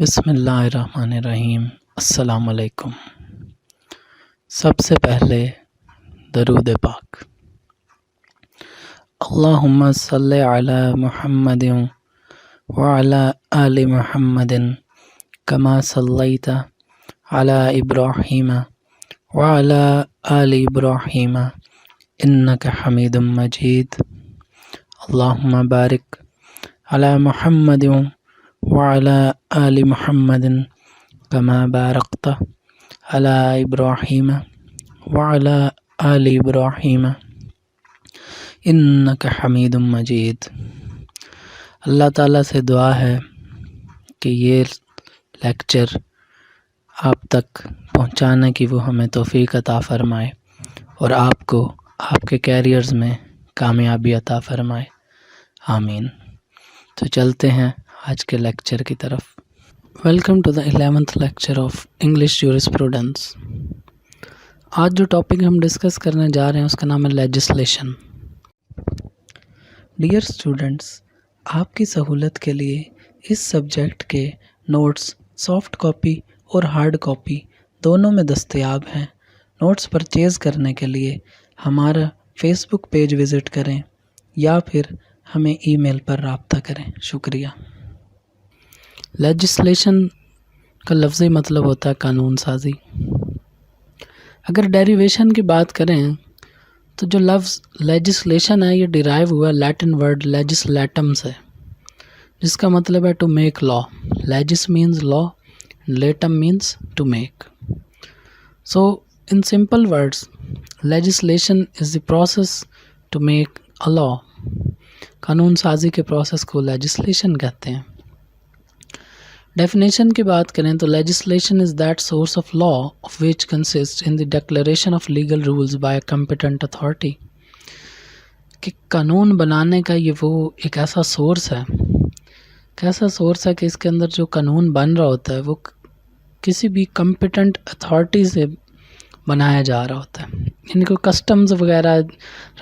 بسم اللہ الرحمن الرحیم۔ السلام علیکم۔ سب سے پہلے درود پاک۔ اللہم صلی علی محمد وعلی آل محمد کما صلیت علی ابراہیم وعلی آل ابراہیم انک حمید مجید۔ اللہم بارک علی محمد وعلی آل محمد کما بارکت علی ابراہیم وعلی آل ابراہیم انک حمید مجید۔ اللہ تعالیٰ سے دعا ہے کہ یہ لیکچر آپ تک پہنچانے کی وہ ہمیں توفیق عطا فرمائے اور آپ کو آپ کے کیریئرز میں کامیابی عطا فرمائے، آمین۔ تو چلتے ہیں آج کے لیکچر کی طرف۔ Welcome to the 11th lecture of English jurisprudence. آج جو ٹاپک ہم ڈسکس کرنے جا رہے ہیں اس کا نام ہے لیجسلیشن۔ ڈیئر اسٹوڈنٹس، آپ کی سہولت کے لیے اس سبجیکٹ کے نوٹس سافٹ کاپی اور ہارڈ کاپی دونوں میں دستیاب ہیں۔ نوٹس پرچیز کرنے کے لیے ہمارا فیس بک پیج وزٹ کریں یا پھر ہمیں ای میل پر رابطہ کریں۔ شکریہ۔ لیجسلیشن کا لفظی مطلب ہوتا ہے قانون سازی۔ اگر ڈیریویشن کی بات کریں تو جو لفظ لیجسلیشن ہے یہ ڈیرائیو ہوا لیٹن ورڈ لیجسلیٹم سے، جس کا مطلب ہے to make law. Legis means law, latum means to make. So in simple words legislation is the process to make a law. قانون سازی کے پروسیس کو لیجسلیشن کہتے ہیں۔ ڈیفینیشن کی بات کریں تو legislation is that source of law of which consists in the declaration of legal rules by a competent authority۔ کہ قانون بنانے کا یہ وہ ایک ایسا سورس ہے کہ اس کے اندر جو قانون بن رہا ہوتا ہے وہ کسی بھی کمپیٹنٹ اتھارٹی سے بنایا جا رہا ہوتا ہے، یعنی کوئی کسٹمز وغیرہ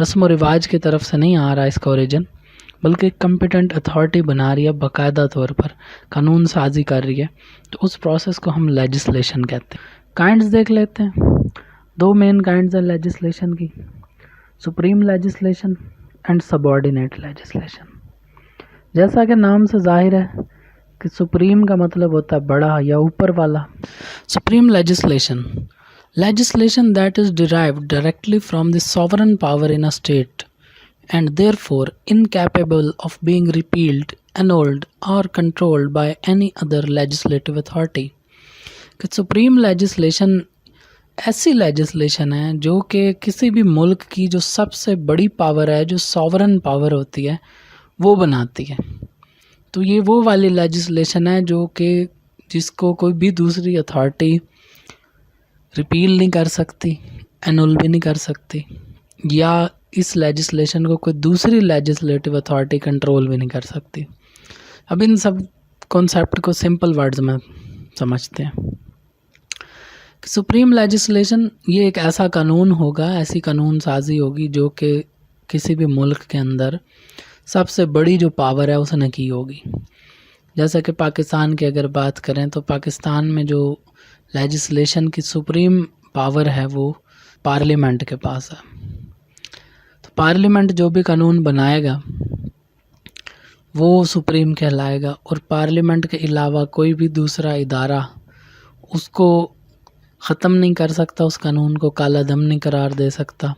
رسم و رواج کی طرف سے نہیں آ رہا اس کا اوریجن، بلکہ ایک کمپیٹنٹ اتھارٹی بنا رہی ہے، باقاعدہ طور پر قانون سازی کر رہی ہے، تو اس پروسیس کو ہم لیجسلیشن کہتے ہیں۔ کائنڈز دیکھ لیتے ہیں۔ دو مین کائنڈز ہیں لیجسلیشن کی، supreme legislation and subordinate legislation. جیسا کہ نام سے ظاہر ہے کہ سپریم کا مطلب ہوتا ہے بڑا یا اوپر والا۔ Supreme legislation that is derived directly from the sovereign power in a state and therefore incapable of being repealed, annulled or controlled by any other legislative authority۔ کہ سپریم لیجسلیشن ایسی لیجسلیشن ہے جو کہ کسی بھی ملک کی جو سب سے بڑی پاور ہے، جو سوورن پاور ہوتی ہے، وہ بناتی ہے۔ تو یہ وہ والی لیجسلیشن ہے جو کہ جس کو کوئی بھی دوسری اتھارٹی ریپیل نہیں کر سکتی، اینول بھی نہیں کر سکتی، یا اس لیجسلیشن کو کوئی دوسری لیجسلیٹو اتھارٹی کنٹرول بھی نہیں کر سکتی۔ اب ان سب کانسیپٹ کو سمپل ورڈز میں سمجھتے ہیں کہ سپریم لیجسلیشن یہ ایک ایسا قانون ہوگا، ایسی قانون سازی ہوگی جو کہ کسی بھی ملک کے اندر سب سے بڑی جو پاور ہے اس نے کی ہوگی۔ جیسا کہ پاکستان کی اگر بات کریں تو پاکستان میں جو لیجسلیشن کی سپریم پاور ہے وہ پارلیمنٹ کے پاس ہے۔ تو پارلیمنٹ جو بھی قانون بنائے گا وہ سپریم کہلائے گا، اور پارلیمنٹ کے علاوہ کوئی بھی دوسرا ادارہ اس کو ختم نہیں کر سکتا، اس قانون کو کالا دم نہیں قرار دے سکتا،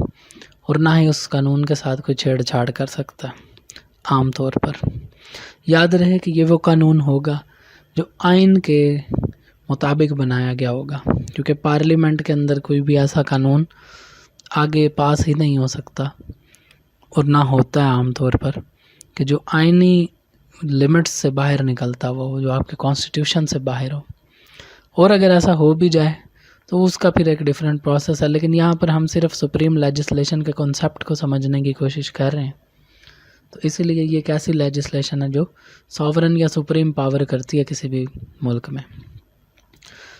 اور نہ ہی اس قانون کے ساتھ کوئی چھیڑ چھاڑ کر سکتا ہے۔ عام طور پر یاد رہے کہ یہ وہ قانون ہوگا جو آئین کے مطابق بنایا گیا ہوگا، کیونکہ پارلیمنٹ کے اندر کوئی بھی ایسا قانون آگے پاس ہی نہیں ہو سکتا، اور نہ ہوتا ہے عام طور پر، کہ جو آئینی لمٹس سے باہر نکلتا ہو، جو آپ کے کانسٹیٹیوشن سے باہر ہو۔ اور اگر ایسا ہو بھی جائے تو اس کا پھر ایک ڈیفرنٹ پروسیس ہے، لیکن یہاں پر ہم صرف سپریم لیجسلیشن کے کنسیپٹ کو سمجھنے کی کوشش کر رہے ہیں۔ تو اسی لیے یہ ایک ایسی لیجسلیشن ہے جو سوورن یا سپریم پاور کرتی ہے کسی بھی ملک میں۔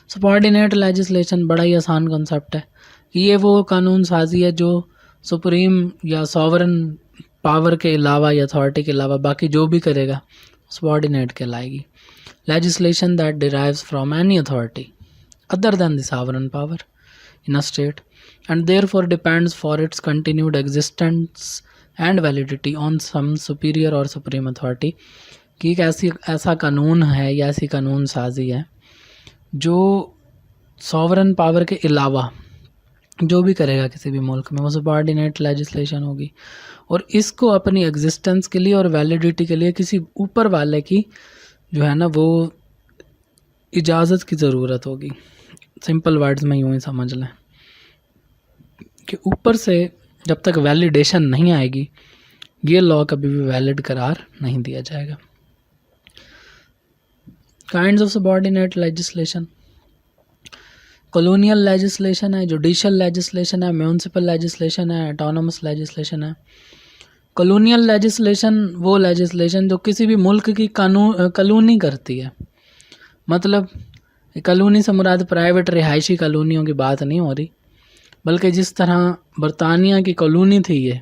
سبارڈینیٹ لیجسلیشن بڑا ہی آسان کنسیپٹ ہے کہ یہ وہ قانون سازی ہے جو سپریم یا سوورن پاور کے علاوہ یا اتھارٹی کے علاوہ باقی جو بھی کرے گا سبارڈینیٹ کہلائے گی۔ legislation that derives from any authority other than the sovereign power in a state and therefore depends for its continued existence and validity on some superior or supreme authority. کہ ایک ایسا قانون ہے یا ایسی قانون سازی ہے جو سوورن پاور کے علاوہ جو بھی کرے گا کسی بھی ملک میں وہ سبارڈینیٹ لیجسلیشن ہوگی، اور اس کو اپنی ایگزسٹنس کے لیے اور ویلیڈیٹی کے لیے کسی اوپر والے کی جو ہے نا وہ اجازت کی ضرورت ہوگی. سمپل ورڈز میں یوں ہی سمجھ لیں کہ اوپر سے جب تک ویلیڈیشن نہیں آئے گی یہ لا کبھی بھی ویلڈ قرار نہیں دیا جائے گا. Kinds of subordinate legislation: colonial legislation ہے، جوڈیشل لیجسلیشن ہے، میونسپل لیجسلیشن ہے، اٹانومس لیجسلیشن ہے. کالونیل لیجسلیشن وہ لیجسلیشن جو کسی بھی ملک کی کالونی کرتی ہے. مطلب کالونی سے مراد پرائیویٹ رہائشی کالونیوں کی بات نہیں ہو رہی، بلکہ جس طرح برطانیہ کی کالونی تھی یہ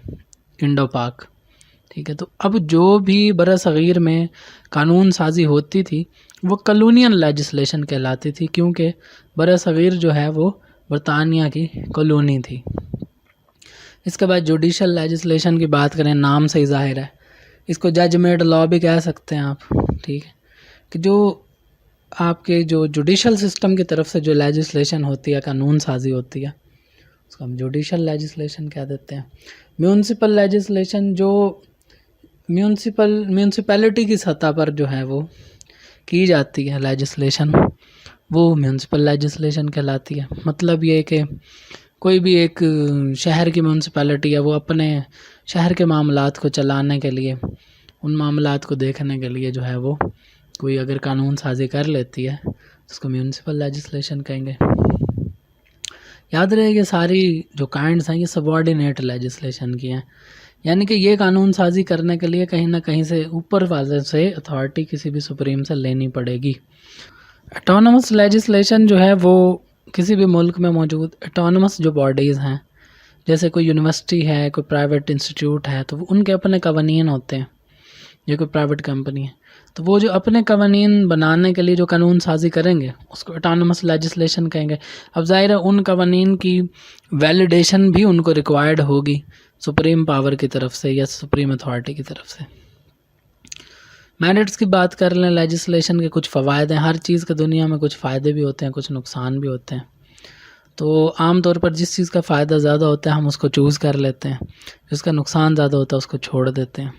انڈو پاک، ٹھیک ہے. تو اب جو بھی بر صغیر میں قانون سازی ہوتی تھی وہ کالونیل لیجسلیشن کہلاتی تھی، کیونکہ بر صغیر جو ہے وہ برطانیہ کی کالونی تھی. اس کے بعد جوڈیشل لیجسلیشن کی بات کریں، نام سے ہی ظاہر ہے، اس کو جج میڈ لا بھی کہہ سکتے ہیں آپ، ٹھیک ہے، کہ جو آپ کے جو جوڈیشل سسٹم کی طرف سے جو لیجسلیشن ہوتی ہے، قانون سازی ہوتی ہے، اس کو ہم جوڈیشل لیجسلیشن کہہ دیتے ہیں. میونسپل لیجسلیشن جو میونسپیلٹی کی سطح پر جو ہے وہ کی جاتی ہے لیجسلیشن، وہ میونسپل لیجسلیشن کہلاتی ہے. مطلب یہ کہ کوئی بھی ایک شہر کی میونسپیلٹی ہے، وہ اپنے شہر کے معاملات کو چلانے کے لیے، ان معاملات کو دیکھنے کے لیے جو ہے وہ کوئی اگر قانون سازی کر لیتی ہے تو اس کو میونسپل لیجسلیشن کہیں گے. یاد رہے یہ ساری جو کائنڈس ہیں یہ سبارڈینیٹ لیجسلیشن کی ہیں، یعنی کہ یہ قانون سازی کرنے کے لیے کہیں نہ کہیں سے اوپر والے سے اتھارٹی کسی بھی سپریم سے لینی پڑے گی. اٹانومس لیجسلیشن جو ہے وہ کسی بھی ملک میں موجود اٹانومس جو باڈیز ہیں، جیسے کوئی یونیورسٹی ہے، کوئی پرائیویٹ انسٹیٹیوٹ ہے، تو ان کے اپنے قوانین ہوتے ہیں. یہ کوئی پرائیویٹ کمپنی ہے تو وہ جو اپنے قوانین بنانے کے لیے جو قانون سازی کریں گے اس کو اٹانومس لیجسلیشن کہیں گے. اب ظاہر ہے ان قوانین کی ویلیڈیشن بھی ان کو ریکوائرڈ ہوگی سپریم پاور کی طرف سے یا سپریم اتھارٹی کی طرف سے. میرٹس کی بات کر لیں، لیجسلیشن کے کچھ فوائد ہیں. ہر چیز کے دنیا میں کچھ فائدے بھی ہوتے ہیں، کچھ نقصان بھی ہوتے ہیں. تو عام طور پر جس چیز کا فائدہ زیادہ ہوتا ہے ہم اس کو چوز کر لیتے ہیں، جس کا نقصان زیادہ ہوتا ہے اس کو چھوڑ دیتے ہیں.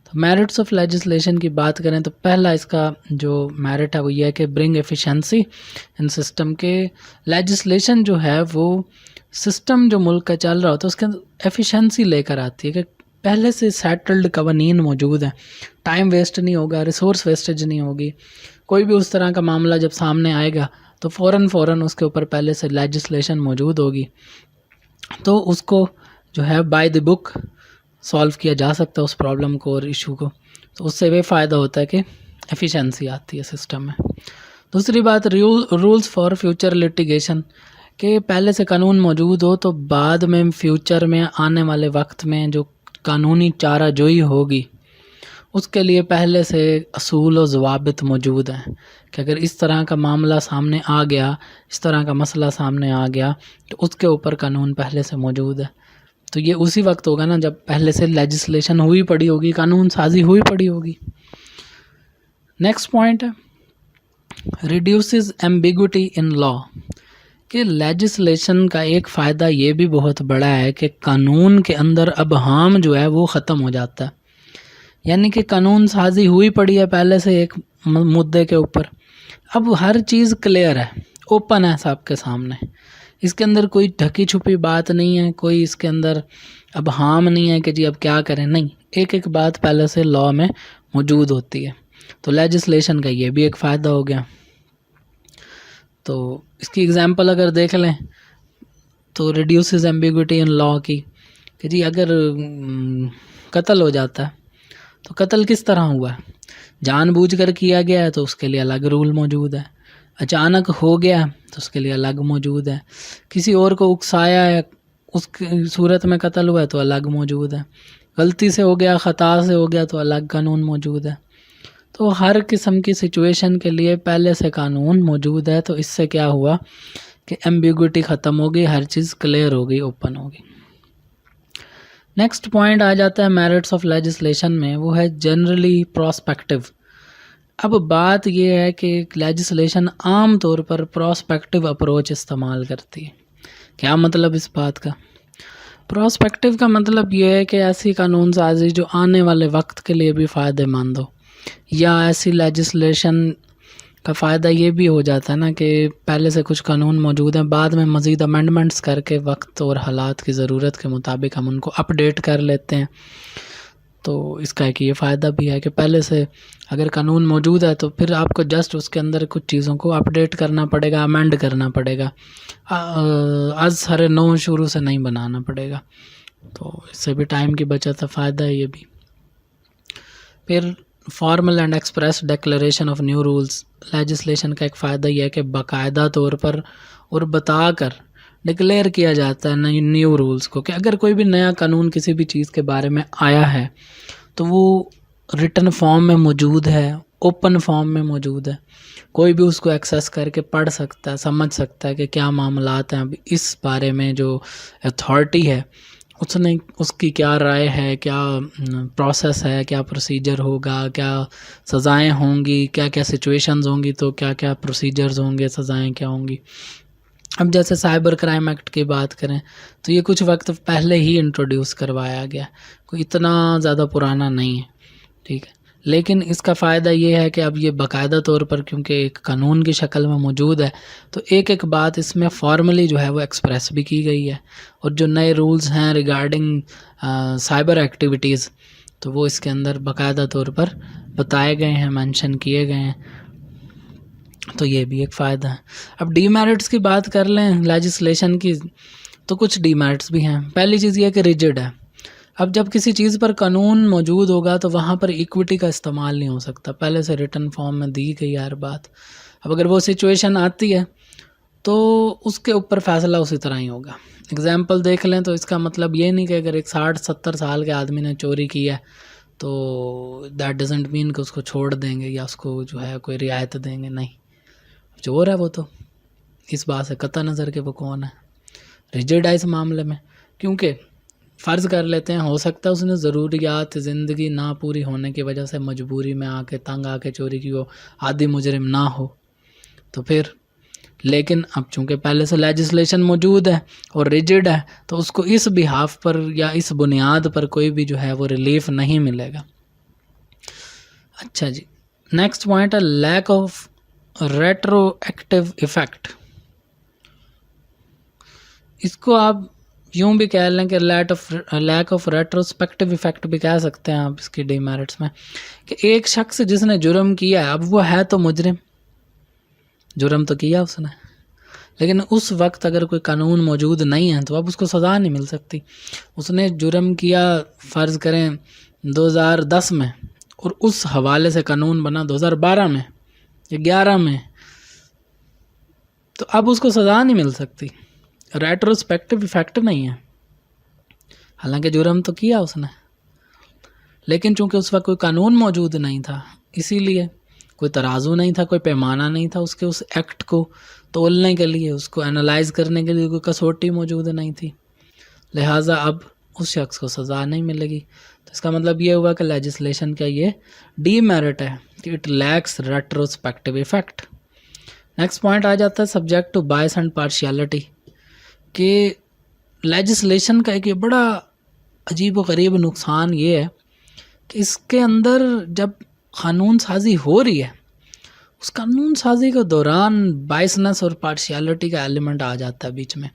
تو میرٹس آف لیجسلیشن کی بات کریں تو پہلا اس کا جو میرٹ ہے وہ یہ ہے کہ برنگ ایفیشنسی ان سسٹم کے لیجسلیشن جو ہے وہ سسٹم جو ملک کا چل رہا ہوتا ہے اس کے اندر ایفیشنسی لے کر آتی ہے، کہ پہلے سے سیٹلڈ قوانین موجود ہیں، ٹائم ویسٹ نہیں ہوگا، ریسورس ویسٹیج نہیں ہوگی. کوئی بھی اس طرح کا معاملہ جب سامنے آئے گا تو فوراً اس کے اوپر پہلے سے لیجسلیشن موجود ہوگی، تو اس کو جو ہے بائی دی بک سالو کیا جا سکتا ہے اس پرابلم کو اور ایشو کو. تو اس سے یہ فائدہ ہوتا ہے کہ ایفیشنسی آتی ہے سسٹم میں. دوسری بات رولز فار فیوچر لیٹیگیشن، کہ پہلے سے قانون موجود ہو تو بعد میں فیوچر میں آنے والے وقت میں جو قانونی چارہ جوئی ہوگی اس کے لیے پہلے سے اصول و ضوابط موجود ہیں، کہ اگر اس طرح کا معاملہ سامنے آ گیا، اس طرح کا مسئلہ سامنے آ گیا تو اس کے اوپر قانون پہلے سے موجود ہے. تو یہ اسی وقت ہوگا نا جب پہلے سے لیجسلیشن ہوئی پڑی ہوگی، قانون سازی ہوئی پڑی ہوگی. نیکسٹ پوائنٹ ہے ریڈیوسز ایمبیگوٹی ان لا، کہ لیجسلیشن کا ایک فائدہ یہ بھی بہت بڑا ہے کہ قانون کے اندر ابہام جو ہے وہ ختم ہو جاتا ہے. یعنی کہ قانون سازی ہوئی پڑی ہے پہلے سے ایک مدعے کے اوپر، اب ہر چیز کلیئر ہے، اوپن ہے سب کے سامنے، اس کے اندر کوئی ڈھکی چھپی بات نہیں ہے، کوئی اس کے اندر ابہام نہیں ہے کہ جی اب کیا کریں، نہیں، ایک ایک بات پہلے سے لا میں موجود ہوتی ہے. تو لیجسلیشن کا یہ بھی ایک فائدہ ہو گیا. تو اس کی اگزامپل اگر دیکھ لیں تو ریڈیوسز ایمبیگوٹی ان لا کی، کہ جی اگر قتل ہو جاتا ہے تو قتل کس طرح ہوا ہے، جان بوجھ کر کیا گیا ہے تو اس کے لیے الگ رول موجود ہے، اچانک ہو گیا تو اس کے لیے الگ موجود ہے، کسی اور کو اکسایا ہے اس کی صورت میں قتل ہوا ہے تو الگ موجود ہے، غلطی سے ہو گیا، خطا سے ہو گیا تو الگ قانون موجود ہے. تو ہر قسم کی سچویشن کے لیے پہلے سے قانون موجود ہے، تو اس سے کیا ہوا کہ ایمبیگوٹی ختم ہو گئی، ہر چیز کلیئر ہو گئی، اوپن ہو گئی۔ نیکسٹ پوائنٹ آ جاتا ہے میرٹس آف لیجسلیشن میں، وہ ہے جنرلی پراسپیکٹیو۔ اب بات یہ ہے کہ لیجسلیشن عام طور پر پراسپیکٹیو اپروچ استعمال کرتی ہے۔ کیا مطلب اس بات کا؟ پراسپیکٹیو کا مطلب یہ ہے کہ ایسی قانون سازی جو آنے والے وقت کے لیے بھی فائدہ مند ہو، یا ایسی لیجسلیشن کا فائدہ یہ بھی ہو جاتا ہے نا کہ پہلے سے کچھ قانون موجود ہیں، بعد میں مزید امینڈمنٹس کر کے وقت اور حالات کی ضرورت کے مطابق ہم ان کو اپ ڈیٹ کر لیتے ہیں۔ تو اس کا ایک یہ فائدہ بھی ہے کہ پہلے سے اگر قانون موجود ہے تو پھر آپ کو جسٹ اس کے اندر کچھ چیزوں کو اپ ڈیٹ کرنا پڑے گا، امینڈ کرنا پڑے گا، از سر نو شروع سے نہیں بنانا پڑے گا۔ تو اس سے بھی ٹائم کی بچت ہے، فائدہ ہے یہ بھی۔ پھر formal and express declaration of new rules, legislation کا ایک فائدہ یہ ہے کہ باقاعدہ طور پر اور بتا کر ڈکلیئر کیا جاتا ہے نیو رولز کو، کہ اگر کوئی بھی نیا قانون کسی بھی چیز کے بارے میں آیا ہے تو وہ ریٹن فارم میں موجود ہے، اوپن فارم میں موجود ہے، کوئی بھی اس کو ایکسیس کر کے پڑھ سکتا ہے، سمجھ سکتا ہے کہ کیا معاملات ہیں اب اس بارے میں۔ جو اتھارٹی ہے اس کی کیا رائے ہے، کیا پروسیس ہے، کیا پروسیجر ہوگا، کیا سزائیں ہوں گی، کیا کیا سچویشنز ہوں گی، تو کیا کیا پروسیجرز ہوں گے، سزائیں کیا ہوں گی۔ اب جیسے سائبر کرائم ایکٹ کی بات کریں تو یہ کچھ وقت پہلے ہی انٹروڈیوس کروایا گیا، کوئی اتنا زیادہ پرانا نہیں ہے، ٹھیک ہے، لیکن اس کا فائدہ یہ ہے کہ اب یہ باقاعدہ طور پر کیونکہ ایک قانون کی شکل میں موجود ہے تو ایک ایک بات اس میں فارملی جو ہے وہ ایکسپریس بھی کی گئی ہے، اور جو نئے رولز ہیں ریگارڈنگ سائبر ایکٹیویٹیز تو وہ اس کے اندر باقاعدہ طور پر بتائے گئے ہیں، مینشن کیے گئے ہیں، تو یہ بھی ایک فائدہ ہے۔ اب ڈی میرٹس کی بات کر لیں لیجسلیشن کی تو کچھ ڈی میرٹس بھی ہیں۔ پہلی چیز یہ کہ ریجڈ ہے۔ اب جب کسی چیز پر قانون موجود ہوگا تو وہاں پر ایکوٹی کا استعمال نہیں ہو سکتا، پہلے سے ریٹن فارم میں دی گئی ہر بات۔ اب اگر وہ سچویشن آتی ہے تو اس کے اوپر فیصلہ اسی طرح ہی ہوگا۔ اگزامپل دیکھ لیں تو اس کا مطلب یہ نہیں کہ اگر ایک 60-70 سال کے آدمی نے چوری کی ہے تو دیٹ ڈزنٹ مین کہ اس کو چھوڑ دیں گے یا اس کو جو ہے کوئی رعایت دیں گے، نہیں، چور ہے وہ تو اس بات سے قطع نظر کہ وہ کون ہے، ریجڈ ہے اس معاملے میں۔ کیونکہ فرض کر لیتے ہیں ہو سکتا ہے اس نے ضروریات زندگی نہ پوری ہونے کی وجہ سے مجبوری میں آ کے تنگ آ کے چوری کی ہو، عادی مجرم نہ ہو، تو پھر لیکن اب چونکہ پہلے سے لیجسلیشن موجود ہے اور ریجڈ ہے تو اس کو اس بہاف پر یا اس بنیاد پر کوئی بھی جو ہے وہ ریلیف نہیں ملے گا۔ اچھا جی، نیکسٹ پوائنٹ ہے lack of retroactive effect. اس کو آپ یوں بھی کہہ لیں کہ لیک آف ریٹروسپیکٹیو ایفیکٹ بھی کہہ سکتے ہیں آپ اس کی ڈی میرٹس میں، کہ ایک شخص جس نے جرم کیا ہے اب وہ ہے تو مجرم، جرم تو کیا اس نے، لیکن اس وقت اگر کوئی قانون موجود نہیں ہے تو اب اس کو سزا نہیں مل سکتی۔ اس نے جرم کیا فرض کریں 2010 میں اور اس حوالے سے قانون بنا 2012 میں یا 11 میں، تو اب اس کو سزا نہیں مل سکتی، ریٹروسپیکٹیو ایفیکٹ نہیں ہے، حالانکہ جرم تو کیا اس نے، لیکن چونکہ اس وقت کوئی قانون موجود نہیں تھا، اسی لیے کوئی ترازو نہیں تھا، کوئی پیمانہ نہیں تھا اس کے اس ایکٹ کو تولنے کے لیے، اس کو انالائز کرنے کے لیے کوئی کسوٹی موجود نہیں تھی، لہٰذا اب اس شخص کو سزا نہیں ملے گی۔ تو اس کا مطلب یہ ہوا کہ لیجسلیشن کا یہ ڈی میرٹ ہے کہ it lacks retrospective effect. Next point آ جاتا ہے subject to bias and partiality, کہ لیجسلیشن کا ایک یہ بڑا عجیب و غریب نقصان یہ ہے کہ اس کے اندر جب قانون سازی ہو رہی ہے اس قانون سازی کے دوران بائسنس اور پارشیلٹی کا ایلیمنٹ آ جاتا ہے بیچ میں،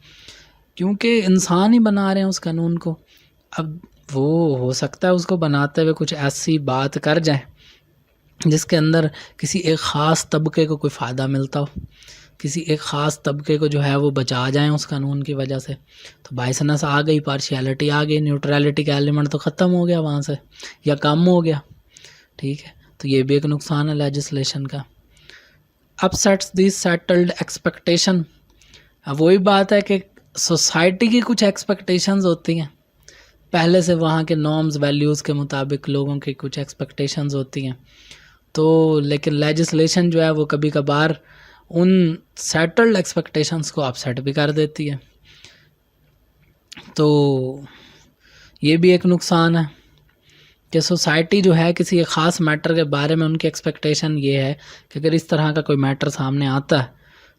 کیونکہ انسان ہی بنا رہے ہیں اس قانون کو۔ اب وہ ہو سکتا ہے اس کو بناتے ہوئے کچھ ایسی بات کر جائیں جس کے اندر کسی ایک خاص طبقے کو کوئی فائدہ ملتا ہو، کسی ایک خاص طبقے کو جو ہے وہ بچا جائیں اس قانون کی وجہ سے، تو بائسنس آ گئی، پارشیلٹی آ گئی، نیوٹرلٹی کا ایلیمنٹ تو ختم ہو گیا وہاں سے یا کم ہو گیا، ٹھیک ہے، تو یہ بھی ایک نقصان ہے لیجسلیشن کا۔ اپ سیٹس دی سیٹلڈ ایکسپیکٹیشن، اب وہی بات ہے کہ سوسائٹی کی کچھ ایکسپیکٹیشنز ہوتی ہیں، پہلے سے وہاں کے نارمز ویلیوز کے مطابق لوگوں کی کچھ ایکسپیکٹیشنز ہوتی ہیں، تو لیکن لیجسلیشن جو ہے وہ کبھی کبھار ان سیٹلڈ ایکسپیکٹیشنس کو اپسیٹ بھی کر دیتی ہے. تو یہ بھی ایک نقصان ہے کہ سوسائٹی جو ہے کسی ایک خاص میٹر کے بارے میں ان کی ایکسپیکٹیشن یہ ہے کہ اگر اس طرح کا کوئی میٹر سامنے آتا ہے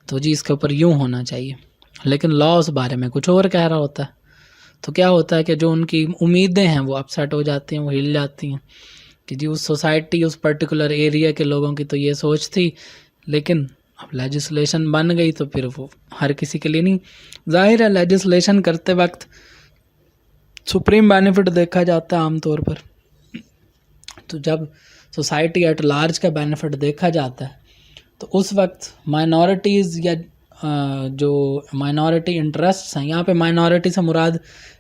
تو جی اس کے اوپر یوں ہونا چاہیے، لیکن لا اس بارے میں کچھ اور کہہ رہا ہوتا ہے. تو کیا ہوتا ہے کہ جو ان کی امیدیں ہیں وہ اپسیٹ ہو جاتی ہیں، وہ ہل جاتی ہیں کہ جی اس سوسائٹی اس پرٹیکولر ایریا کے لوگوں کی تو یہ سوچ تھی، لیکن اب لیجسلیشن بن گئی تو پھر وہ ہر کسی کے لیے نہیں. ظاہر ہے لیجسلیشن کرتے وقت سپریم بینیفٹ دیکھا جاتا ہے عام طور پر. تو جب سوسائٹی ایٹ لارج کا بینیفٹ دیکھا جاتا ہے تو اس وقت مائنورٹیز یا جو مائنورٹی انٹرسٹس ہیں، یہاں پہ مائنورٹی سے مراد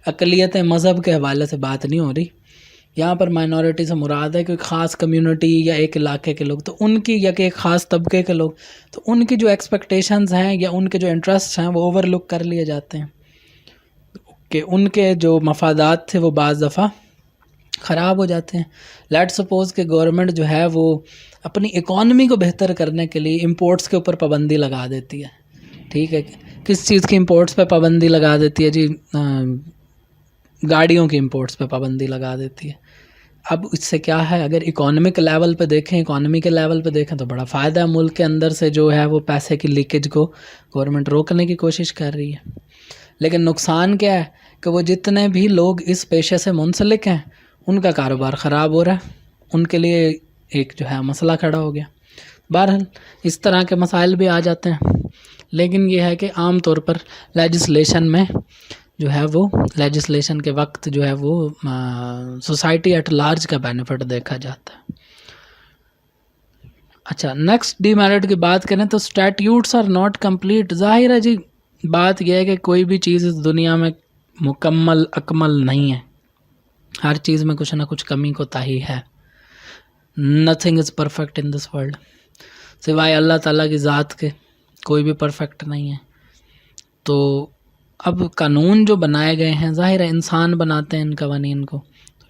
اقلیت مذہب کے حوالے سے بات نہیں ہو رہی، یہاں پر مائنورٹی سے مراد ہے کہ خاص کمیونٹی یا ایک علاقے کے لوگ، تو ان کی یا کہ ایک خاص طبقے کے لوگ، تو ان کی جو ایکسپیکٹیشنز ہیں یا ان کے جو انٹرسٹ ہیں وہ اوور لک کر لیے جاتے ہیں کہ ان کے جو مفادات تھے وہ بعض دفعہ خراب ہو جاتے ہیں. لیٹ سپوز کہ گورنمنٹ جو ہے وہ اپنی اکانومی کو بہتر کرنے کے لیے امپورٹس کے اوپر پابندی لگا دیتی ہے. ٹھیک ہے، کس چیز کی امپورٹس پہ پابندی لگا دیتی ہے؟ جی گاڑیوں کی امپورٹس پہ پابندی لگا دیتی ہے. اب اس سے کیا ہے، اگر اکانومک لیول پہ دیکھیں، اکانومی کے لیول پہ دیکھیں تو بڑا فائدہ ہے. ملک کے اندر سے جو ہے وہ پیسے کی لیکیج کو گورنمنٹ روکنے کی کوشش کر رہی ہے. لیکن نقصان کیا ہے کہ وہ جتنے بھی لوگ اس پیشے سے منسلک ہیں ان کا کاروبار خراب ہو رہا ہے، ان کے لیے ایک جو ہے مسئلہ کھڑا ہو گیا. بہرحال اس طرح کے مسائل بھی آ جاتے ہیں، لیکن یہ ہے کہ عام طور پر لیجسلیشن میں جو ہے وہ لیجسلیشن کے وقت جو ہے وہ سوسائٹی ایٹ لارج کا بینیفٹ دیکھا جاتا ہے. اچھا، نیکسٹ ڈی میرٹ کی بات کریں تو اسٹیٹیوٹس آر ناٹ کمپلیٹ. ظاہر ہے جی بات یہ ہے کہ کوئی بھی چیز اس دنیا میں مکمل اکمل نہیں ہے، ہر چیز میں کچھ نہ کچھ کمی کوتاہی ہے. Nothing is perfect in this world, سوائے اللہ تعالیٰ کی ذات کے کوئی بھی پرفیکٹ نہیں ہے. تو اب قانون جو بنائے گئے ہیں، ظاہر ہے انسان بناتے ہیں ان قوانین کو،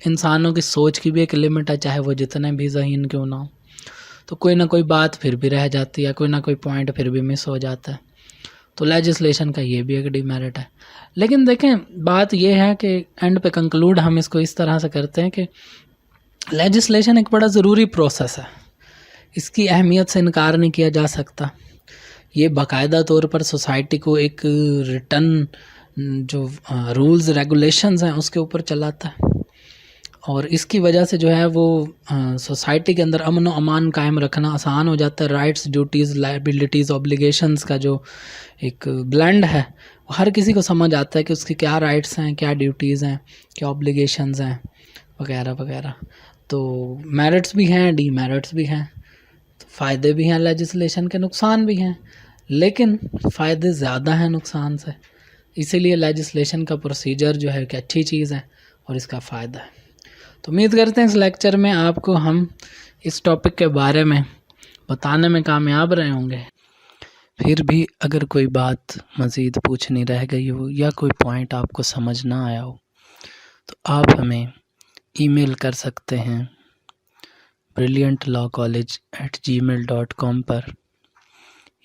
انسانوں کی سوچ کی بھی ایک لمٹ ہے، چاہے وہ جتنے بھی ذہین کیوں نہ ہو، تو کوئی نہ کوئی بات پھر بھی رہ جاتی ہے، کوئی نہ کوئی پوائنٹ پھر بھی مس ہو جاتا ہے. تو لیجسلیشن کا یہ بھی ایک ڈی میرٹ ہے. لیکن دیکھیں بات یہ ہے کہ اینڈ پہ کنکلوڈ ہم اس کو اس طرح سے کرتے ہیں کہ لیجسلیشن ایک بڑا ضروری پروسیس ہے، اس کی اہمیت سے انکار نہیں کیا جا سکتا. یہ باقاعدہ طور پر سوسائٹی کو ایک ریٹن جو رولز ریگولیشنز ہیں اس کے اوپر چلاتا ہے، اور اس کی وجہ سے جو ہے وہ سوسائٹی کے اندر امن و امان قائم رکھنا آسان ہو جاتا ہے. رائٹس، ڈیوٹیز، لائبلٹیز، اوبلیگیشنز کا جو ایک بلینڈ ہے وہ ہر کسی کو سمجھ آتا ہے کہ اس کی کیا رائٹس ہیں، کیا ڈیوٹیز ہیں، کیا اوبلیگیشنز ہیں وغیرہ وغیرہ. تو میرٹس بھی ہیں، ڈی میرٹس بھی ہیں، تو فائدے بھی ہیں لیجسلیشن کے، نقصان بھی ہیں، لیکن فائدے زیادہ ہیں نقصان سے. اسی لیے لیجسلیشن کا پروسیجر جو ہے کہ اچھی چیز ہے اور اس کا فائدہ ہے. تو امید کرتے ہیں اس لیکچر میں آپ کو ہم اس ٹاپک کے بارے میں بتانے میں کامیاب رہے ہوں گے. پھر بھی اگر کوئی بات مزید پوچھنی رہ گئی ہو یا کوئی پوائنٹ آپ کو سمجھ نہ آیا ہو تو آپ ہمیں ای میل کر سکتے ہیں brilliantlawcollege@gmail.com پر،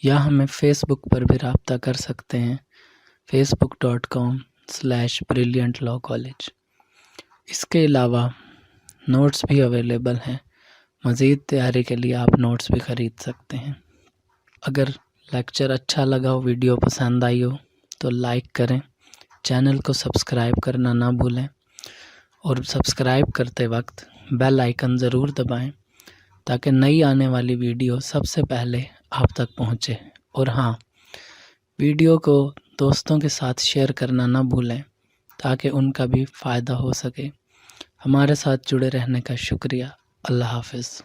یا ہمیں فیس بک پر بھی رابطہ کر سکتے ہیں facebook.com/brilliantlawcollege. اس کے علاوہ نوٹس بھی اویلیبل ہیں، مزید تیاری کے لیے آپ نوٹس بھی خرید سکتے ہیں. اگر لیکچر اچھا لگا ہو، ویڈیو پسند آئی ہو تو لائک کریں، چینل کو سبسکرائب کرنا نہ بھولیں، اور سبسکرائب کرتے وقت بیل آئیکن ضرور دبائیں تاکہ نئی آنے والی ویڈیو سب سے پہلے آپ تک پہنچے. اور ہاں، ویڈیو کو دوستوں کے ساتھ شیئر کرنا نہ بھولیں تاکہ ان کا بھی فائدہ ہو سکے. ہمارے ساتھ جڑے رہنے کا شکریہ. اللہ حافظ.